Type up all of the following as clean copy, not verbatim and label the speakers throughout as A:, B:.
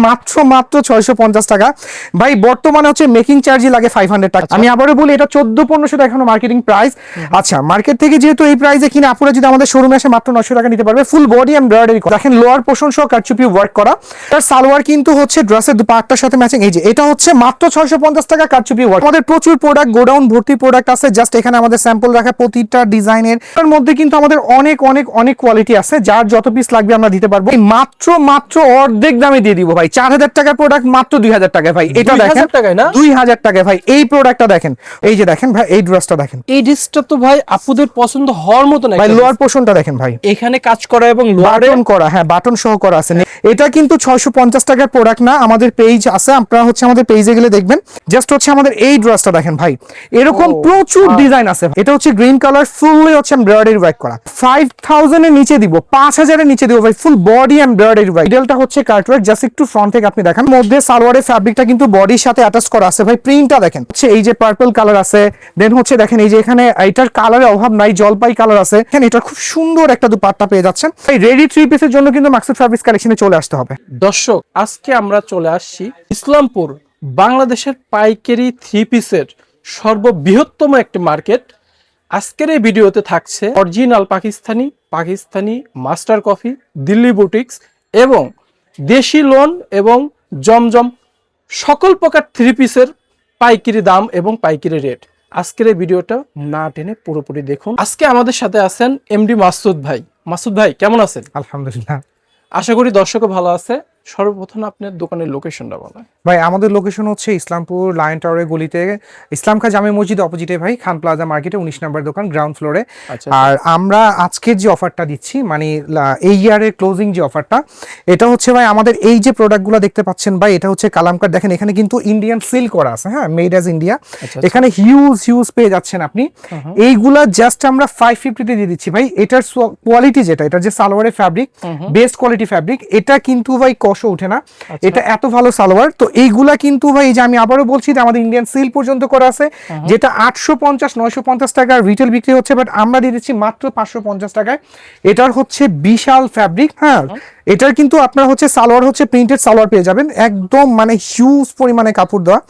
A: মাত্র 650 টাকা ভাই। বর্তমানে হচ্ছে মেকিং চার্জই লাগে 500 টাকা। আমি আবারও বলি এটা 14-1500 টাকা এখনো মার্কেটিং প্রাইস। আচ্ছা, মার্কেট থেকে যেহেতু এই প্রাইসে কিনে আপুরা যদি আমাদের শোরুমে আসে মাত্র 900 টাকা নিতে পারবে। ফুল বডি এমব্রয়ডারি করা, দেখেন লোয়ার পোর্শন সহ কারচুপি ওয়ার্ক করা। তার সালোয়ার কিন্তু হচ্ছে ড্রেসের দুপাট্টার সাথে ম্যাচিং। এই যে এটা হচ্ছে মাত্র 650 টাকা কারচুপি ওয়ার্ক। আমাদের প্রচুর প্রোডাক্ট, গোডাউন ভর্তি প্রোডাক্ট আছে। জাস্ট এখানে আমাদের স্যাম্পল রাখা প্রতিটা ডিজাইনের। তার মধ্যে কিন্তু আমাদের অনেক অনেক অনেক কোয়ালিটি আছে, যার যত পিস লাগবে আমরা দিতে পারবো। মাত্র অর্ধেক দামে দিয়ে দিব ভাই। 4000 টাকার প্রোডাক্ট মাত্র 2000 টাকায় ভাই। এটা দেখেন 2000 টাকায় ভাই। এই প্রোডাক্টটা দেখেন, এই যে দেখেন ভাই, এই ড্রেসটা দেখেন।
B: এই ড্রেসটা তো ভাই আপুদের পছন্দ হওয়ার মতো না
A: ভাই। লোয়ার পোর্শনটা দেখেন ভাই,
B: এখানে কাজ করা এবং
A: বাটন করা, হ্যাঁ বাটন সহ করা আছে। এটা কিন্তু 650 টাকার প্রোডাক্ট না, আমাদের পেজ আছে, আপনারা হচ্ছে আমাদের পেজে গেলে দেখবেন। জাস্ট হচ্ছে আমাদের এই ড্রেসটা দেখেন ভাই, এরকম প্রচুর ডিজাইন আছে। এটা হচ্ছে গ্রিন কালার, ফুললি হচ্ছে এমব্রয়ডারি ওয়ার্ক করা। 5000 এর নিচে দিব, 5000 এর নিচে দিব ভাই। Full body embroidery work. ডিটেইলটা হচ্ছে কাটওয়ার্ক। জাস্ট একটু ফ্রন্ট থেকে আপনি দেখেন, মধ্যে সালোয়ারের ফ্যাব্রিকটা কিন্তু বডির সাথে অ্যাটাচ করা আছে ভাই। প্রিন্টটা দেখেন, হচ্ছে এই যে পার্পল কালার আছে, দেন হচ্ছে দেখেন এই যে এখানে এটার কালারের অভাব নাই, জলপাই কালার আছে। এখানে এটা খুব সুন্দর একটা দুপাট্টা পেয়ে যাচ্ছেন। এই রেডি 3 পিসের জন্য কিন্তু মাকসুদ ফ্যাব্রিক্স কালেকশনে চলে আসতে হবে।
B: দর্শক, আজকে আমরা চলে আসছি ইসলামপুর, বাংলাদেশের পাইকারি 3 পিসের সর্ববৃহত্তম একটি মার্কেট। আজকের এই ভিডিওতে থাকছে original Pakistani master coffee, Delhi boutiques এবং দেশি লোন এবং জমজম সকল প্রকার 3 পিসের পাইকারি দাম এবং পাইকারি রেট। আজকের এই ভিডিওটা না টেনে পুরোপুরি দেখুন। আজকে আমাদের সাথে আছেন এমডি মাসুদ ভাই। মাসুদ ভাই কেমন আছেন?
A: আলহামদুলিল্লাহ,
B: আশা করি দর্শকও ভালো আছে। সর্বপ্রথম আপনার দোকানের লোকেশনটা বলেন
A: ভাই। আমাদের লোকেশন হচ্ছে ইসলামপুর লায়ন টাওয়ারের গলিতে, ইসলাম খান জামে মসজিদ অপোজিটে ভাই, খান প্লাজা মার্কেটে 19 নম্বর দোকান, গ্রাউন্ড ফ্লোরে। আর আমরা আজকের যে অফারটা দিচ্ছি, মানে এই ইয়ারের ক্লোজিং যে অফারটা, এটা হচ্ছে ভাই আমাদের এই যে প্রোডাক্টগুলো দেখতে পাচ্ছেন ভাই, এটা হচ্ছে কালামকার। দেখেন এখানে কিন্তু ইন্ডিয়ান সিল করা আছে, হ্যাঁ, মেড অ্যাজ ইন্ডিয়া। এখানে হিউজ পেয়ে যাচ্ছেন আপনি। এইগুলা জাস্ট আমরা 550 দিয়ে দিচ্ছি ভাই। এটার কোয়ালিটি যেটা, এটার যে সালোয়ারের ফ্যাব্রিক, বেস্ট কোয়ালিটি ফ্যাব্রিক, এটা কিন্তু ভাই কষও ওঠে না। এটা এত ভালো সালোয়ার। তো এইগুলা কিন্তু ভাই, যে আমি আবারও বলছি যে আমাদের ইন্ডিয়ান সিল পর্যন্ত করা আছে, যেটা 850-950 টাকার রিটেল বিক্রি হচ্ছে, বাট আমরা দিয়ে দিচ্ছি মাত্র 550 টাকায়। এটার হচ্ছে বিশাল ফ্যাব্রিক, হ্যাঁ। এটার কিন্তু আপনার হচ্ছে সালোয়ার হচ্ছে প্রিন্টেড সালোয়ার পেয়ে যাবেন, একদম মানে হিউজ পরিমাণে কাপড় দেওয়া,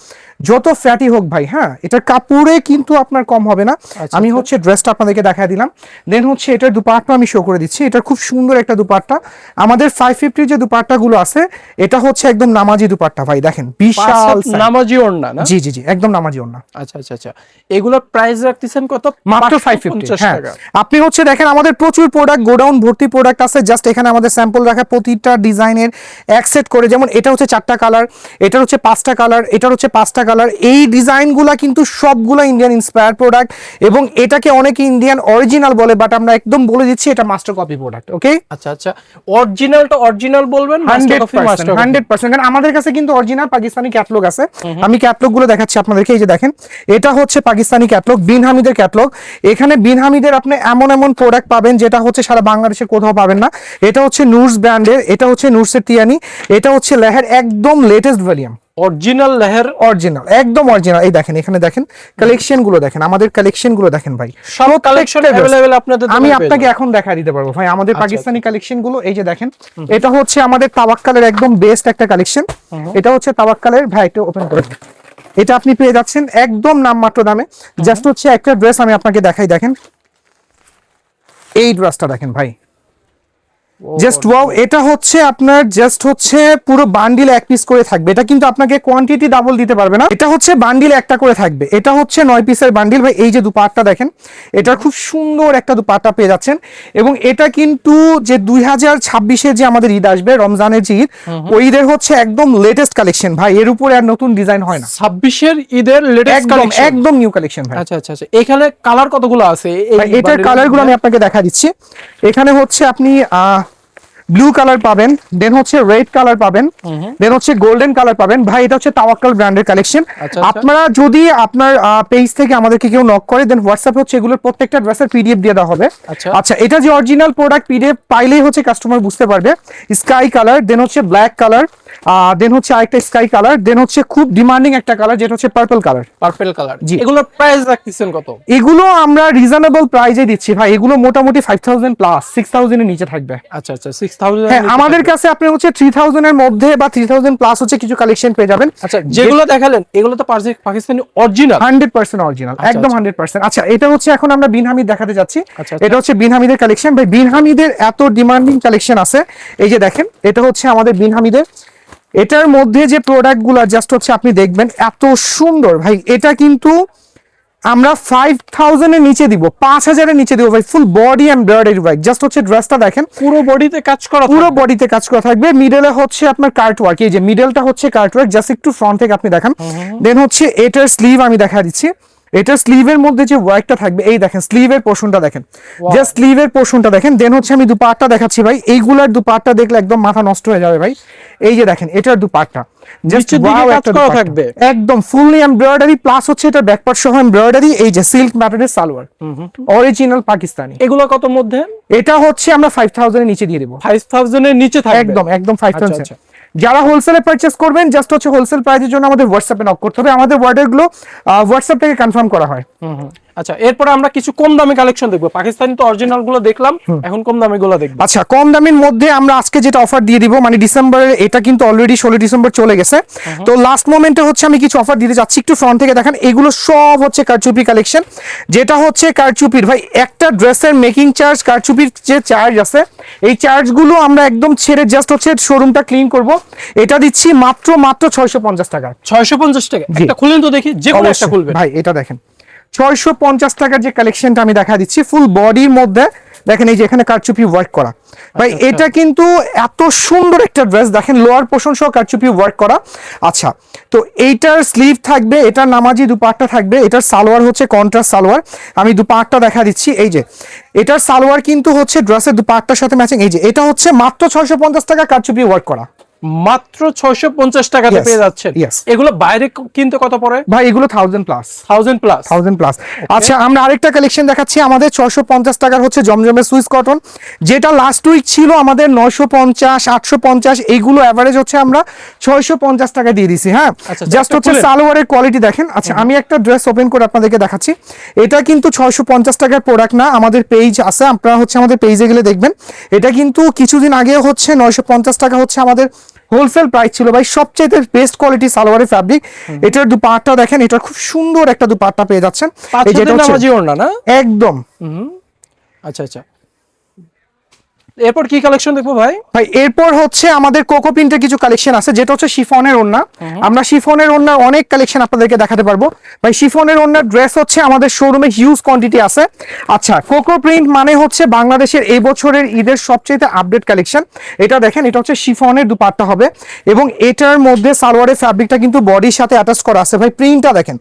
A: যত ফ্যাটি হোক ভাই, হ্যাঁ। এটার কাপড়ে কিন্তু আপনার কম হবে না। আমি হচ্ছে ড্রেসটা আপনাদেরকে দেখায় দিলাম, দেন হচ্ছে এটার দুপাট্টা আমি শো করে দিচ্ছি। এটা খুব সুন্দর একটা দুপাট্টা। আমাদের 550 যে দুপাট্টা গুলো আছে, এটা হচ্ছে একদম নামাজি দুপাট্টা ভাই। দেখেন বিশাল
B: নামাজি ওড়না না?
A: জি, একদম নামাজি ওড়না।
B: আচ্ছা, এগুলোর প্রাইস রাখতেছেন কত?
A: মাত্র 550 টাকা। আপনি হচ্ছে দেখেন আমাদের প্রচুর প্রোডাক্ট, গোডাউন ভর্তি প্রোডাক্ট আছে। জাস্ট এখানে আমাদের স্যাম্পল রাখা প্রতিটা ডিজাইনের এক সেট করে, যেমন এটা হচ্ছে 4টা কালার, এটার হচ্ছে 5টা কালার, এটার হচ্ছে 5টা কালার। এই ডিজাইনগুলা কিন্তু সবগুলা ইন্ডিয়ান ইন্সপায়ার প্রোডাক্ট, এবং এটাকে অনেকে ইন্ডিয়ান অরিজিনাল বলে, বাট আমরা একদম বলে দিচ্ছি এটা মাস্টার কপি প্রোডাক্ট। ওকে,
B: আচ্ছা, অরিজিনালটা অরিজিনাল বলবেন,
A: 100%। কারণ আমাদের কাছে কিন্তু অরিজিনাল পাকিস্তানি ক্যাটালগ আছে। আমি ক্যাটালগ গুলো দেখাচ্ছি আপনাদেরকে। এই যে দেখেন, এটা হচ্ছে পাকিস্তানি ক্যাটালগ, বিন হামিদের ক্যাটালগ। এখানে বিন হামিদের আপনি এমন প্রোডাক্ট পাবেন যেটা হচ্ছে সারা বাংলাদেশে কোথাও পাবেন না। এটা হচ্ছে নুরস ব্র্যান্ডের, এটা হচ্ছে নুরসের তিয়ানি, এটা হচ্ছে লেহের একদম লেটেস্ট ভলিউম,
B: অরিজিনাল লেহের,
A: অরিজিনাল, একদম অরিজিনাল। এই দেখেন, এখানে দেখেন কালেকশন গুলো দেখেন, আমাদের কালেকশন গুলো দেখেন ভাই,
B: সব কালেকশন अवेलेबल আপনাদের।
A: আমি আপনাকে এখন দেখা দিতে পারবো ভাই আমাদের পাকিস্তানি কালেকশন গুলো। এই যে দেখেন, এটা হচ্ছে আমাদের তাওয়াক্কালের একদম বেস্ট একটা কালেকশন। এটা হচ্ছে তাওয়াক্কালের ভাই, এটা ওপেন করে, এটা আপনি পেয়ে যাচ্ছেন একদম নামমাত্র দামে। জাস্ট হচ্ছে একটা ড্রেস আমি আপনাকে দেখাই, দেখেন এই ড্রেসটা দেখেন ভাই, জাস্ট ওয়াও। এটা হচ্ছে আপনার জাস্ট হচ্ছে পুরো বান্ডিল এক পিস করে থাকবে। এটা কিন্তু আপনাকে কোয়ান্টিটি ডাবল দিতে পারবে না, এটা হচ্ছে বান্ডিল একটা করে থাকবে। এটা হচ্ছে 9 পিসের বান্ডিল ভাই। এই যে দুপাট্টা দেখেন, এটা খুব সুন্দর একটা দুপাট্টা পেয়ে যাচ্ছেন। এবং এটা কিন্তু যে 2026-এর যে আমাদের ঈদ আসবে, রমজানের যে ঈদ, ওই ঈদের হচ্ছে একদম লেটেস্ট কালেকশন ভাই। এর উপরে আর নতুন ডিজাইন হয় না।
B: 26-এর ঈদের লেটেস্ট কালেকশন,
A: একদম নিউ কালেকশন ভাই।
B: আচ্ছা, এখানে কালার কতগুলো আছে?
A: এটার কালারগুলো আমি আপনাকে দেখা দিচ্ছি। এখানে হচ্ছে আপনি ব্লু কালার পাবেন, দেন হচ্ছে রেড কালার পাবেন, দেন হচ্ছে গোল্ডেন কালার পাবেন ভাই। এটা হচ্ছে তাওয়াক্কাল ব্র্যান্ডের কালেকশন। আপনারা যদি আপনার পেজ থেকে আমাদেরকে কেউ নক করে, দেন হোয়াটসঅ্যাপে হচ্ছে এগুলোর প্রত্যেকটা ড্রেসের পিডিএফ দিয়ে দেওয়া হবে। আচ্ছা, এটা যে অরিজিনাল প্রোডাক্ট, পিডিএফ পাইলেই হচ্ছে কাস্টমার বুঝতে পারবে। স্কাই কালার, দেন হচ্ছে ব্ল্যাক কালার, দেন হচ্ছে আরেকটা স্কাই কালার, দেন হচ্ছে খুব ডিমান্ডিং একটা কালার যেটা হচ্ছে পার্পল কালার।
B: পার্পল কালার,
A: জি।
B: এগুলোর প্রাইস রাখতেছেন কত?
A: এগুলো আমরা রিজনেবল প্রাইসে দিচ্ছি ভাই, এগুলো মোটামুটি 5000 প্লাস 6000 এর নিচে থাকবে।
B: আচ্ছা আচ্ছা 6000।
A: হ্যাঁ, আমাদের কাছে আপনি হচ্ছে 3000 এর মধ্যে বা 3000 প্লাস হচ্ছে কিছু কালেকশন পেয়ে যাবেন।
B: আচ্ছা, যেগুলো দেখালেন এগুলো তো পাকিস্তানি অরিজিনাল,
A: 100% অরিজিনাল, একদম 100%। আচ্ছা, এটা হচ্ছে এখন আমরা বিন হামিদ দেখাতে যাচ্ছি।
B: আচ্ছা,
A: এটা হচ্ছে বিন হামিদের কালেকশন ভাই। বিন হামিদের এত ডিমান্ডিং কালেকশন আছে, এই যে দেখেন এটা হচ্ছে আমাদের বিন হামিদের। এটার মধ্যে যে প্রোডাক্টগুলো জাস্ট হচ্ছে আপনি দেখবেন এত সুন্দর ভাই। এটা কিন্তু আমরা 5000 এর নিচে দিব, 5000 এর নিচে দিব ভাই। ফুল বডি এমব্রয়ডারি ভাই, জাস্ট হচ্ছে ড্রেসটা দেখেন,
B: পুরো বডিতে কাজ করা,
A: পুরো বডিতে কাজ করা থাকবে। মিডলে হচ্ছে আপনার কার্ট ওয়ার্ক, এই যে মিডলটা হচ্ছে কার্ট ওয়ার্ক, জাস্ট একটু ফ্রন্ট থেকে আপনি দেখান। দেন হচ্ছে এটার স্লিভ আমি দেখা দিচ্ছি। এটার স্লিভের মধ্যে যে ওয়ার্কটা থাকবে, এই দেখেন স্লিভের পোর্শনটা দেখেন, জাস্ট স্লিভের পোর্শনটা দেখেন। দেন হচ্ছে আমি দুপাট্টা দেখাচ্ছি ভাই, এইগুলার দুপাট্টা দেখলে একদম মাথা নষ্ট হয়ে যাবে ভাই। এই যে দেখেন এটার দুপাট্টা জাস্ট ওয়াও একটা দুপাট্টা থাকবে, একদম ফুললি এমব্রয়ডারি প্লাস হচ্ছে এটা ব্যাকপার্ট সহ এমব্রয়ডারি। এই যে silk material salwar, original Pakistani.
B: এগুলো কত মধ্যে?
A: এটা হচ্ছে আমরা 5000 এর নিচে দিয়ে দেব,
B: 5000 এর নিচে থাকবে,
A: একদম একদম 5000।
B: আচ্ছা।
A: যারা হোলসেলে পারচেজ করবেন জাস্ট হচ্ছে হোলসেল প্রাইসের জন্য আমাদের হোয়াটসঅ্যাপে নক করতে হবে, আমাদের অর্ডার গুলো হোয়াটসঅ্যাপ থেকে কনফার্ম করা হয়।
B: আচ্ছা, এরপরে আমরা কিছু কম দামি কালেকশন দেখবো। পাকিস্তানি তো অরিজিনাল গুলো দেখলাম, এখন কম দামি গুলো দেখবো।
A: আচ্ছা, কম দামের মধ্যে আমরা আজকে যেটা অফার দিয়ে দিব, মানে ডিসেম্বরের, এটা কিন্তু অলরেডি 16 ডিসেম্বর চলে গেছে, তো লাস্ট মোমেন্টে হচ্ছে আমি কিছু অফার দিতে যাচ্ছি। একটু ফ্রন্ট থেকে দেখেন, এগুলো সব হচ্ছে কারচুপি কালেকশন। যেটা হচ্ছে কারচুপির ভাই একটা ড্রেসের মেকিং চার্জ, কারচুপির যে চার্জ আছে, এই চার্জগুলো আমরা একদম ছেড়ে জাস্ট হচ্ছে শোরুমটা ক্লিন করব। এটা দিচ্ছি মাত্র 650 টাকা।
B: 650 টাকা? একটা খুলেন তো দেখি, যে কোনো একটা খুলবেন
A: ভাই। এটা দেখেন 650 টাকার যে কালেকশনটা আমি দেখা দিচ্ছি, ফুল বডির মধ্যে দেখেন এই যে এখানে কারচুপি ওয়ার্ক করা ভাই। এটা কিন্তু এত সুন্দর একটা ড্রেস, দেখেন লোয়ার পোর্শন সহ কারচুপি ওয়ার্ক করা। আচ্ছা, তো এইটার স্লিভ থাকবে, এটার নামাজি দুপাট্টা থাকবে, এটার সালোয়ার হচ্ছে কন্ট্রাস্ট সালোয়ার। আমি দুপাট্টা দেখা দিচ্ছি, এই যে এটার সালোয়ার কিন্তু হচ্ছে ড্রেসের দুপাট্টার সাথে ম্যাচিং। এই যে এটা হচ্ছে মাত্র 650 টাকা কারচুপি ওয়ার্ক করা,
B: মাত্র 650 টাকাতে পেয়ে যাচ্ছেন। এগুলো বাইরে কিনতে কত পড়ে
A: ভাই? এগুলো 1000 প্লাস,
B: 1000
A: প্লাস। আচ্ছা, আমরা আরেকটা কালেকশন দেখাচ্ছি আমাদের 650 টাকার হচ্ছে জমজমের সুইস কটন, যেটা লাস্ট উইক ছিল আমাদের 950 850, এইগুলো এভারেজ হচ্ছে আমরা 650 টাকা দিয়ে দিছি। হ্যাঁ, জাস্ট হচ্ছে সালোয়ারের কোয়ালিটি দেখেন। আচ্ছা, আমি একটা ড্রেস ওপেন করে আপনাদেরকে দেখাচ্ছি। এটা কিন্তু 650 টাকার প্রোডাক্ট না, আমাদের পেজ আছে, আপনারা হচ্ছে আমাদের পেজে গেলে দেখবেন। এটা কিন্তু কিছুদিন আগে হচ্ছে 950 টাকা হচ্ছে আমাদের হোলসেল প্রাইস ছিল ভাই। সবচেয়ে বেস্ট কোয়ালিটি সালোয়ারের ফ্যাব্রিক। এটার দুপাট্টা দেখেন, এটা খুব সুন্দর একটা দুপাট্টা পেয়ে যাচ্ছেন,
B: এই যেটা নামাজি ওড়না না,
A: একদম।
B: আচ্ছা আচ্ছা, এরপর কি কালেকশন দেখবো ভাই?
A: ভাই এরপর হচ্ছে আমাদের কোকো প্রিন্টের কিছু কালেকশন আছে, যেটা হচ্ছে শিফনের ওড়না। আমরা শিফনের ওড়নার অনেক কালেকশন আপনাদেরকে দেখাতে পারবো ভাই। শিফনের ওড়নার ড্রেস হচ্ছে আমাদের শোরুমে হিউজ কোয়ান্টিটি আছে। আচ্ছা, কোকো প্রিন্ট মানে হচ্ছে বাংলাদেশের এই বছরের ঈদের সবচেয়ে আপডেট কালেকশন। এটা দেখেন, এটা হচ্ছে শিফনের দুপাট্টা হবে, এবং এটার মধ্যে সালোয়ারের ফ্যাব্রিকটা কিন্তু বডির সাথে অ্যাটাচ করা আছে ভাই। প্রিন্টটা দেখেন,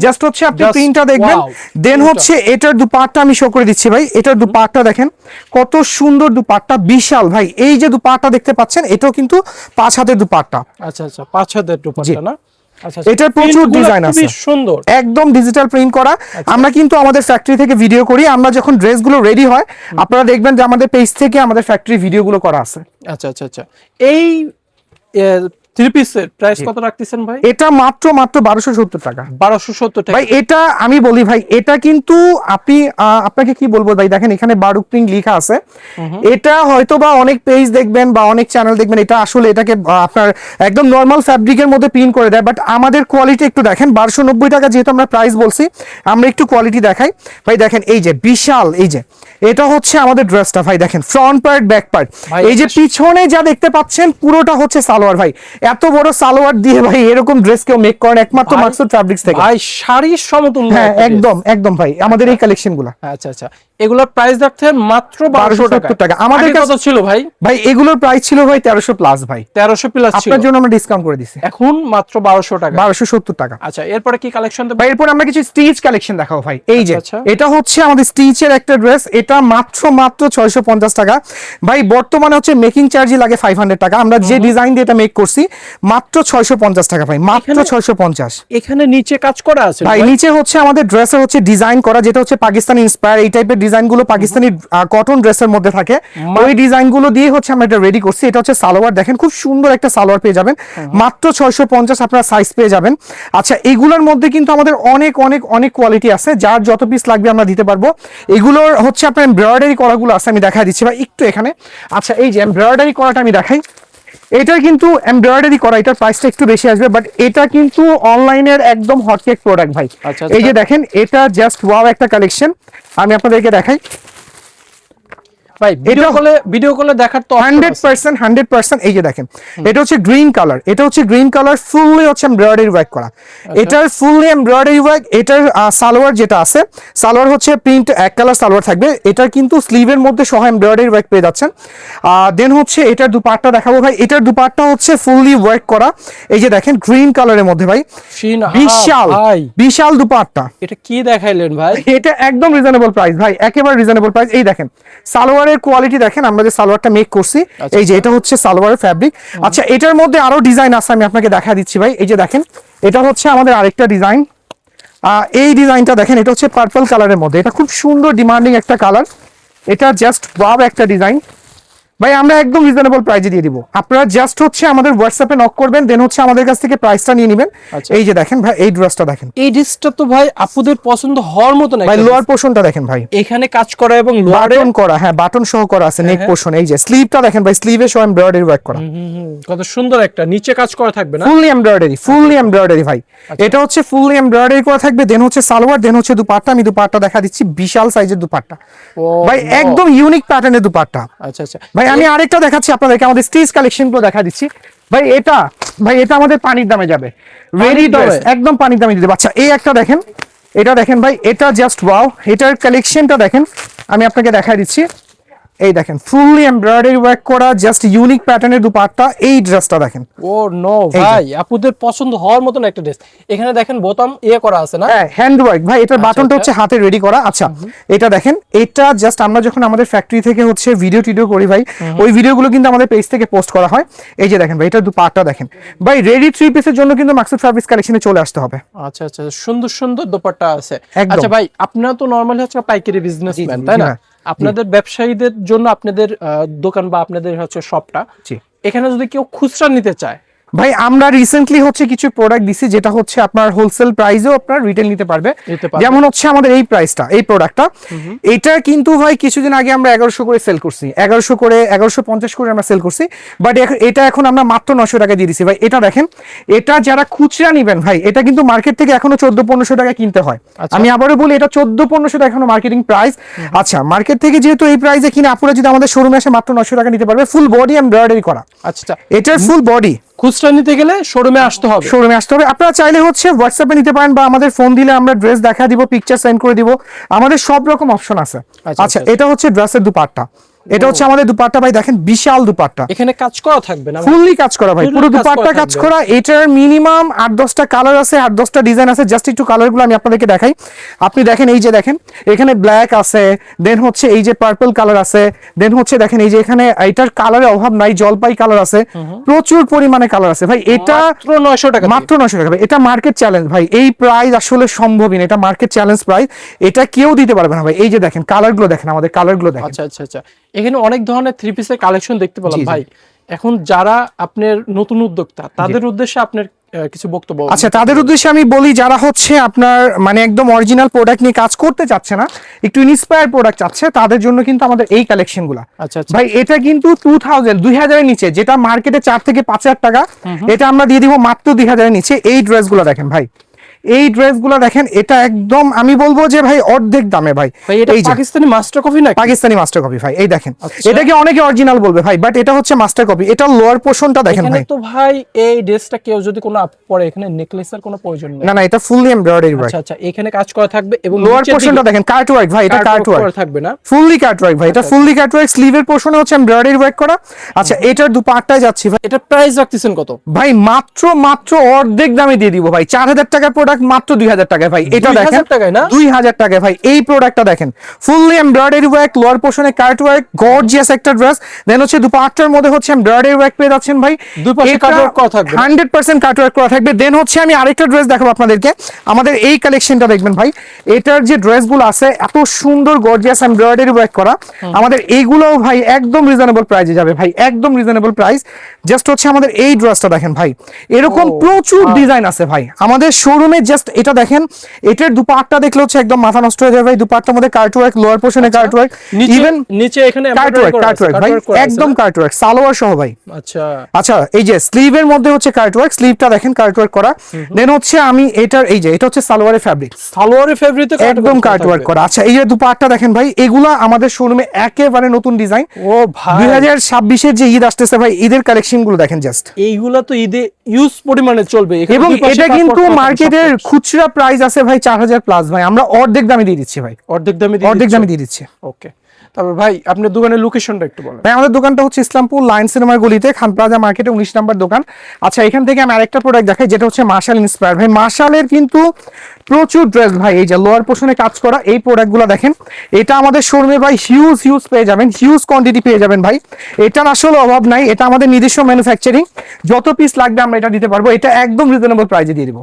A: জাস্ট হচ্ছে আপনি প্রিন্টটা দেখবেন। দেন হচ্ছে এটার দুপাট্টা আমি শো করে দিচ্ছি ভাই। এটার দুপাট্টা দেখেন কত সুন্দর দুপাট্টা, বিশাল ভাই। এই যে দুপাট্টা দেখতে পাচ্ছেন, এটাও কিন্তু 5 হাতের দুপাট্টা।
B: আচ্ছা আচ্ছা, 5 হাতের দুপাট্টা না? আচ্ছা,
A: এটার প্রচুর ডিজাইন আছে,
B: সুন্দর,
A: একদম ডিজিটাল প্রিন্ট করা। আমরা কিন্তু আমাদের ফ্যাক্টরি থেকে ভিডিও করি, আমরা যখন ড্রেসগুলো রেডি হয় আপনারা দেখবেন যে আমাদের পেজ থেকে আমাদের ফ্যাক্টরি ভিডিওগুলো করা আছে।
B: আচ্ছা আচ্ছা আচ্ছা, এই থ্রি পিসের প্রাইস কত রাখতেছেন ভাই?
A: এটা মাত্র 1270 টাকা।
B: 1270 টাকা
A: ভাই। এটা আমি বলি ভাই, এটা কিন্তু আপনি আপনাকে কি বলবো ভাই, দেখেন এখানে বারুক প্রিন্ট লেখা আছে। এটা হয়তো বা অনেক পেজ দেখবেন বা অনেক চ্যানেল দেখবেন, এটা আসলে এটাকে আপনার একদম নরমাল ফ্যাব্রিকের মধ্যে প্রিন্ট করে দেয়, বাট আমাদের কোয়ালিটি একটু দেখেন। 1290 টাকা যেহেতু আমরা প্রাইস বলছি, আমরা একটু কোয়ালিটি দেখাই ভাই। দেখেন এই যে বিশাল, এই যে এটা হচ্ছে আমাদের ড্রেসটা ভাই। দেখেন ফ্রন্ট পার্ট, ব্যাক পার্ট, এই যে পিছনে যা দেখতে পাচ্ছেন পুরোটা হচ্ছে সালোয়ার ভাই। এত বড় সালোয়ার দিয়ে ভাই এরকম ড্রেস কেউ মেক করেন একমাত্র মাকসুদ ফ্যাব্রিক্স থেকে
B: ভাই। শাড়ির সমতুল্য,
A: হ্যাঁ একদম একদম ভাই, আমাদের এই কালেকশনগুলো।
B: আচ্ছা আচ্ছা, এগুলোর প্রাইস রাখছেন মাত্র 1270 টাকা।
A: আমাদের
B: কত ছিল ভাই?
A: ভাই এগুলোর প্রাইস ছিল ভাই 1300 প্লাস ভাই।
B: 1300 প্লাস ছিল,
A: আপনার জন্য আমরা ডিসকাউন্ট করে দিছি,
B: এখন মাত্র 1200 টাকা,
A: 1270 টাকা।
B: আচ্ছা, এরপরে কি কালেকশন দেব
A: ভাই? এরপর আমরা কিছু স্টিচ কালেকশন দেখাবো ভাই। এই যে
B: আচ্ছা,
A: এটা হচ্ছে আমাদের স্টিচের একটা ড্রেস, এটা মাত্র 650 টাকা ভাই। বর্তমানে হচ্ছে মেকিং চার্জই লাগে 500 টাকা। আমরা যে ডিজাইন দিয়ে এটা মেক করছি মাত্র 650 টাকা ভাই, মাত্র 650।
B: এখানে নিচে কাজ করা আছে
A: ভাই, নিচে হচ্ছে আমাদের ড্রেসের হচ্ছে ডিজাইন করা, যেটা হচ্ছে পাকিস্তানি ইন্সপায়ার, এই টাইপের ডিজাইন ডিজাইনগুলো পাকিস্তানি কটন ড্রেসের মধ্যে থাকে, ওই ডিজাইনগুলো দিয়ে হচ্ছে আমরা এটা রেডি করছি। এটা হচ্ছে সালোয়ার, দেখেন খুব সুন্দর একটা সালোয়ার পেয়ে যাবেন, মাত্র 650 আপনারা সাইজ পেয়ে যাবেন। আচ্ছা, এগুলোর মধ্যে কিন্তু আমাদের অনেক অনেক অনেক কোয়ালিটি আছে, যার যত পিস লাগবে আমরা দিতে পারবো। এগুলোর হচ্ছে আপনার এমব্রয়ডারি করাগুলো আছে, আমি দেখা দিচ্ছি ভাই একটু এখানে। আচ্ছা, এই যে এমব্রয়ডারি করাটা আমি দেখাই, এটার কিন্তু এমব্রয়ডারি করা, এটার প্রাইসটা একটু বেশি আসবে, বাট এটা কিন্তু অনলাইনের একদম হটকেক প্রোডাক্ট ভাই। এই যে দেখেন, এটা জাস্ট ওয়াও একটা কালেকশন, আমি আপনাদেরকে দেখাই
B: ভাই। ভিডিও কলে দেখার তো
A: 100%। এই যে দেখেন, এটা হচ্ছে গ্রিন কালার, এটা হচ্ছে গ্রিন কালার, ফুললি হচ্ছে এমব্রয়ডারি ওয়ার্ক করা। এটার ফুললি এমব্রয়ডারি ওয়ার্ক। এটার সালোয়ার যেটা আছে, সালোয়ার হচ্ছে প্রিন্ট এক কালার সালোয়ার থাকবে, এটার কিন্তু স্লিভের মধ্যে সহ এমব্রয়ডারি ওয়ার্ক পেয়ে যাচ্ছেন। দেন হচ্ছে এটার দুপাট্টা দেখাবো ভাই, এটার দুপাট্টা হচ্ছে ফুললি ওয়ার্ক করা। এই যে দেখেন, গ্রিন কালারের মধ্যে ভাই, বিশাল বিশাল দুপাট্টা।
B: এটা কি দেখাইলেন ভাই?
A: এটা একদম রিজনেবল প্রাইস ভাই, একেবারে রিজনেবল প্রাইস। এই দেখেন সালোয়ারের কোয়ালিটি দেখেন, আমরা যে সালোয়ারটা মেক করছি, এই যে এটা হচ্ছে সালোয়ারের ফ্যাব্রিক। আচ্ছা, এটার মধ্যে আরো ডিজাইন আছে, আমি আপনাকে দেখা দিচ্ছি ভাই। এই যে দেখেন, এটা হচ্ছে আমাদের আরেকটা ডিজাইন। এই ডিজাইনটা দেখেন, এটা হচ্ছে পার্পল কালারের মধ্যে, এটা খুব সুন্দর ডিমান্ডিং একটা কালার। এটা জাস্ট ওয়াও একটা ডিজাইন ভাই, আমরা একদম রিজনেবল প্রাইসে দিয়ে দিব। আপনারা জাস্ট হচ্ছে আমাদের হোয়াটসঅ্যাপে নক করবেন, দেন হচ্ছে আমাদের কাছ থেকে প্রাইসটা নিয়ে নেবেন। এই যে দেখেন ভাই, এই ড্রেসটা দেখেন,
B: এই ড্রেসটা তো ভাই আপুদের পছন্দ হওয়ার মতো না
A: ভাই। লোয়ার পোরশনটা দেখেন ভাই,
B: এখানে কাজ করা এবং
A: বাটন করা, হ্যাঁ বাটন সহ করা আছে নেক পোরশন। এই যে স্লিভটা দেখেন ভাই, স্লিভে সহ এমব্রয়ডারি ওয়ার্ক করা,
B: কত সুন্দর একটা নিচে কাজ করা থাকবে না,
A: ফুললি এমব্রয়ডারি ভাই। এটা হচ্ছে ফুললি এমব্রয়ডারি করা থাকবে, দেন হচ্ছে সালোয়ার, দেন হচ্ছে দুপাট্টা। আমি দুপাট্টা দেখা দিচ্ছি, বিশাল সাইজের দুপাট্টা ভাই, একদম ইউনিক প্যাটার্নের দুপাট্টা।
B: আচ্ছা
A: ভাই, আমি আরেকটা দেখাচ্ছি আপনাদেরকে, আমাদের স্টিচ কালেকশন গুলো দেখা দিচ্ছি ভাই। এটা আমাদের পানির দামে যাবে, রেডি ড্রেস, একদম পানির দামে দিতে। আচ্ছা, এই একটা দেখেন, এটা দেখেন ভাই, এটা জাস্ট ওয়াও। এটার কালেকশনটা দেখেন, আমি আপনাকে দেখা দিচ্ছি। এই দেখেন, ফুললি এমব্রয়ডারি ওয়ার্ক করা, জাস্ট ইউনিক প্যাটার্নের দুপাট্টা। এই ড্রেসটা দেখেন,
B: ও নো ভাই, আপুদের পছন্দ হওয়ার মতন একটা ড্রেস। এখানে দেখেন বোতাম করা আছে না,
A: হ্যাঁ হ্যান্ড ওয়ার্ক ভাই। এটার বাটনটা হচ্ছে হাতে রেডি করা। আচ্ছা, এটা দেখেন, এটা জাস্ট আমরা যখন আমাদের ফ্যাক্টরি থেকে হচ্ছে ভিডিও করি ভাই, ওই ভিডিওগুলো কিন্তু আমাদের পেজ থেকে পোস্ট করা হয়। এই যে দেখেন ভাই, এটার দুপাট্টা দেখেন ভাই, রেডি 3 পিসের জন্য কিন্তু মাকসুদ ফ্যাব্রিক্স কালেকশনে চলে আসতে হবে।
B: আচ্ছা, সুন্দর সুন্দর দোপাট্টা আছে। আচ্ছা ভাই, আপনারা তো নরমালি হচ্ছে পাইকারি বিজনেসম্যান, তাই না? আপনাদের ব্যবসায়ীদের জন্য আপনাদের দোকান বা আপনাদের হচ্ছে শপটা, এখানে যদি কেউ খুচরা নিতে চায়
A: ভাই, আমরা রিসেন্টলি হচ্ছে কিছু প্রোডাক্ট দিছি, যেটা হচ্ছে আপনার হোলসেল প্রাইসেও আপনার রিটেল নিতে পারবে। যেমন হচ্ছে আমাদের এই প্রাইসটা, এই প্রোডাক্টটা, এটা কিন্তু ভাই কিছুদিন আগে আমরা 1100 করে সেল করছি, 1150 করে আমরা সেল করছি, বাট এটা এখন আমরা মাত্র 900 টাকা দিয়ে দিছি ভাই। এটা দেখেন, এটা যারা খুচরা নিবেন ভাই, এটা কিন্তু মার্কেট থেকে এখনো 1400-1500 টাকা কিনতে হয়। আমি আবারও বলি, এটা 1400-1500 টাকা এখনো মার্কেটিং প্রাইস। আচ্ছা, মার্কেট থেকে যেহেতু এই প্রাইসে কিনে আপনারা যদি আমাদের শোরুমে এসে মাত্র 900 টাকা নিতে পারবে, ফুল বডি এমব্রয়ডারি করা।
B: আচ্ছা,
A: এটার ফুল বডি।
B: খুচরা নিতে গেলে শোরুমে আসতে হবে,
A: আপনারা চাইলে হচ্ছে হোয়াটসঅ্যাপে নিতে পারেন, বা আমাদের ফোন দিলে আমরা ড্রেস দেখা দিব, পিকচার সেন্ড করে দিব, আমাদের সব রকম অপশন আছে। আচ্ছা, এটা হচ্ছে ড্রেসের দুপাট্টা, এটা হচ্ছে আমাদের দুপাট্টা ভাই, দেখেন বিশাল দুপাট্টা,
B: এখানে কাজ করা থাকবে না,
A: ফুললি কাজ করা ভাই, পুরো দুপাট্টা কাজ করা। এটার মিনিমাম 8-10টা কালার আছে, 8-10টা ডিজাইন আছে। জাস্ট একটু কালারগুলো আমি আপনাদেরকে দেখাই। আপনি দেখেন, এই যে দেখেন, এখানে ব্ল্যাক আছে, দেন হচ্ছে এই যে পার্পল কালার আছে, দেন হচ্ছে দেখেন এই যে এখানে এটার কালারের অভাব নাই, জলপাই কালার আছে, প্রচুর পরিমাণে কালার আছে ভাই। এটা মাত্র 900 টাকা ভাই। এটা মার্কেট চ্যালেঞ্জ ভাই, এই প্রাইস আসলে সম্ভবই না, এটা মার্কেট চ্যালেঞ্জ প্রাইস, এটা কেউ দিতে পারবে না ভাই। এই যে দেখেন কালারগুলো দেখেন, আমাদের কালারগুলো দেখেন।
B: আচ্ছা, এখানে অনেক ধরনের 3 পিসের কালেকশন দেখতে পেলাম ভাই। এখন যারা আপনার নতুন উদ্যোক্তা, তাদের উদ্দেশ্যে আপনার কিছু বক্তব্য?
A: আচ্ছা, তাদের উদ্দেশ্যে আমি বলি, যারা হচ্ছে আপনার মানে একদম অরিজিনাল প্রোডাক্ট নিয়ে কাজ করতে চাচ্ছে না, একটু ইন্সপায়ার প্রোডাক্ট চাচ্ছে, তাদের জন্য কিন্তু আমাদের এই কালেকশনগুলো।
B: আচ্ছা
A: ভাই, এটা কিন্তু 2000 এর নিচে, যেটা মার্কেটে 4 থেকে 5000 টাকা, এটা আমরা দিয়ে দিব মাত্র 2000 এর নিচে। এই ড্রেসগুলো দেখেন ভাই, এই ড্রেসগুলো দেখেন, এটা একদম আমি বলবো যে ভাই অর্ধেক দামে ভাই।
B: এই পাকিস্তানি মাস্টার কপি না?
A: পাকিস্তানি মাস্টার কপি ভাই। এই দেখেন, এটাকে অনেকে অরিজিনাল বলবে ভাই, বাট এটা হচ্ছে মাস্টার কপি। এটা লোয়ার পোরশনটা দেখেন ভাই।
B: তো ভাই, এই ড্রেসটা কেউ যদি কোনো পরে, এখানে নেকলেসের কোনো প্রয়োজন নেই?
A: না, এটা ফুললি এমব্রয়ডারি ওয়ার্ক।
B: আচ্ছা, এখানে কাজ করা থাকবে এবং
A: লোয়ার পোরশনটা দেখেন কাট ওয়ার্ক ভাই, এটা কাট ওয়ার্ক
B: থাকবে না,
A: ফুললি কাট ওয়ার্ক ভাই। এটা ফুললি কাট ওয়ার্ক, স্লিভের পোরশনে হচ্ছে এমব্রয়ডারি ওয়ার্ক করা। আচ্ছা, এটার দুপাট্টায় যাচ্ছি ভাই।
B: এটা প্রাইস রাখতেছেন কত
A: ভাই? মাত্র অর্ধেক দামে দিয়ে দিব ভাই। 4000 টাকার প্রোডাক্ট প্রোডাক্ট মাত্র 2000 টাকায় ভাই। এটা
B: 2000
A: দেখেন
B: টাকায় না?
A: 2000 টাকায় ভাই। এই প্রোডাক্টটা দেখেন, ফুললি এমব্রয়ডারি ওয়ার্ক, লোয়ার পোর্শনে কাট ওয়ার্ক, গর্জিয়াস একটা ড্রেস। দেন হচ্ছে দুপাট্টার মধ্যে হচ্ছে এমব্রয়ডারি ওয়ার্ক পেয়ে যাচ্ছেন ভাই,
B: দুই পাশে কাট ওয়ার্ক করা থাকবে
A: 100% কাট ওয়ার্ক করা থাকবে। দেন হচ্ছে আমি আরেকটা ড্রেস দেখাবো আপনাদেরকে, আমাদের এই কালেকশনটা দেখবেন ভাই, এটার যে ড্রেসগুলো আছে এত সুন্দর গর্জিয়াস এমব্রয়ডারি ওয়ার্ক করা, আমাদের এইগুলোও ভাই একদম রিজনেবল প্রাইসে যাবে ভাই, একদম রিজনেবল প্রাইস। জাস্ট হচ্ছে আমাদের এই ড্রেসটা দেখেন ভাই, এরকম প্রচুর ডিজাইন আছে ভাই আমাদের শোরুমে। জাস্ট এটা দেখেন, এটার দুপাট্টা দেখলে হচ্ছে একদম মাথা নষ্ট হয়ে যাবে ভাই। দুপাট্টার মধ্যে কাট ওয়ার্ক, লোয়ার পোর্শনে কাট ওয়ার্ক, ইভেন
B: নিচে এখানে
A: কাট ওয়ার্ক, কাট ওয়ার্ক ভাই, একদম কাট ওয়ার্ক সালোয়ার সহ ভাই।
B: আচ্ছা
A: আচ্ছা, এই যে স্লিভের মধ্যে হচ্ছে কাট ওয়ার্ক, স্লিভটা দেখেন কাট ওয়ার্ক করা। দেন হচ্ছে আমি এটার এই যে এটা হচ্ছে সালোয়ারের ফ্যাব্রিক,
B: সালোয়ারের ফেব্রিকে
A: একদম কাট ওয়ার্ক করা। আচ্ছা, এই যে দুপাট্টা দেখেন ভাই, এগুলা আমাদের শোরুমে একেবারে নতুন ডিজাইন।
B: ও ভাই
A: 2026 যে ঈদ আসতেছে ভাই, ঈদের কালেকশন গুলো দেখেন জাস্ট।
B: এইগুলা তো ঈদে ইউজ পরিমাণে চলবে
A: এবং এটা কিন্তু মার্কেটের খুচরা প্রাইস আছে ভাই 4000 প্লাস ভাই, আমরা অর্ধেক দামে দিয়ে দিচ্ছি ভাই,
B: অর্ধেক দামে
A: দিয়ে দিচ্ছি।
B: ওকে, তারপর ভাই আপনার দোকানের লোকেশনটা একটু বলেন।
A: ভাই আমাদের দোকানটা হচ্ছে ইসলামপুর লায়ন সিনেমার গলিতে, খান প্লাজা মার্কেটে 19 নাম্বার দোকান। আচ্ছা, এখান থেকে আমি আরেকটা প্রোডাক্ট দেখাই, যেটা হচ্ছে মার্শাল ইন্সপায়ার ভাই। মার্শালের কিন্তু প্রচুর ড্রেস ভাই, এই যে লোয়ার পোর্শনে কাজ করা এই প্রোডাক্টগুলো দেখেন, এটা আমাদের শোরুমে ভাই হিউজ পেয়ে যাবেন, হিউজ কোয়ান্টিটি পেয়ে যাবেন ভাই। এটার আসলে অভাব নাই, এটা আমাদের নিজস্ব ম্যানুফ্যাকচারিং, যত পিস লাগবে আমরা এটা দিতে পারবো, এটা একদম রিজনেবল প্রাইসে দিয়ে দিব।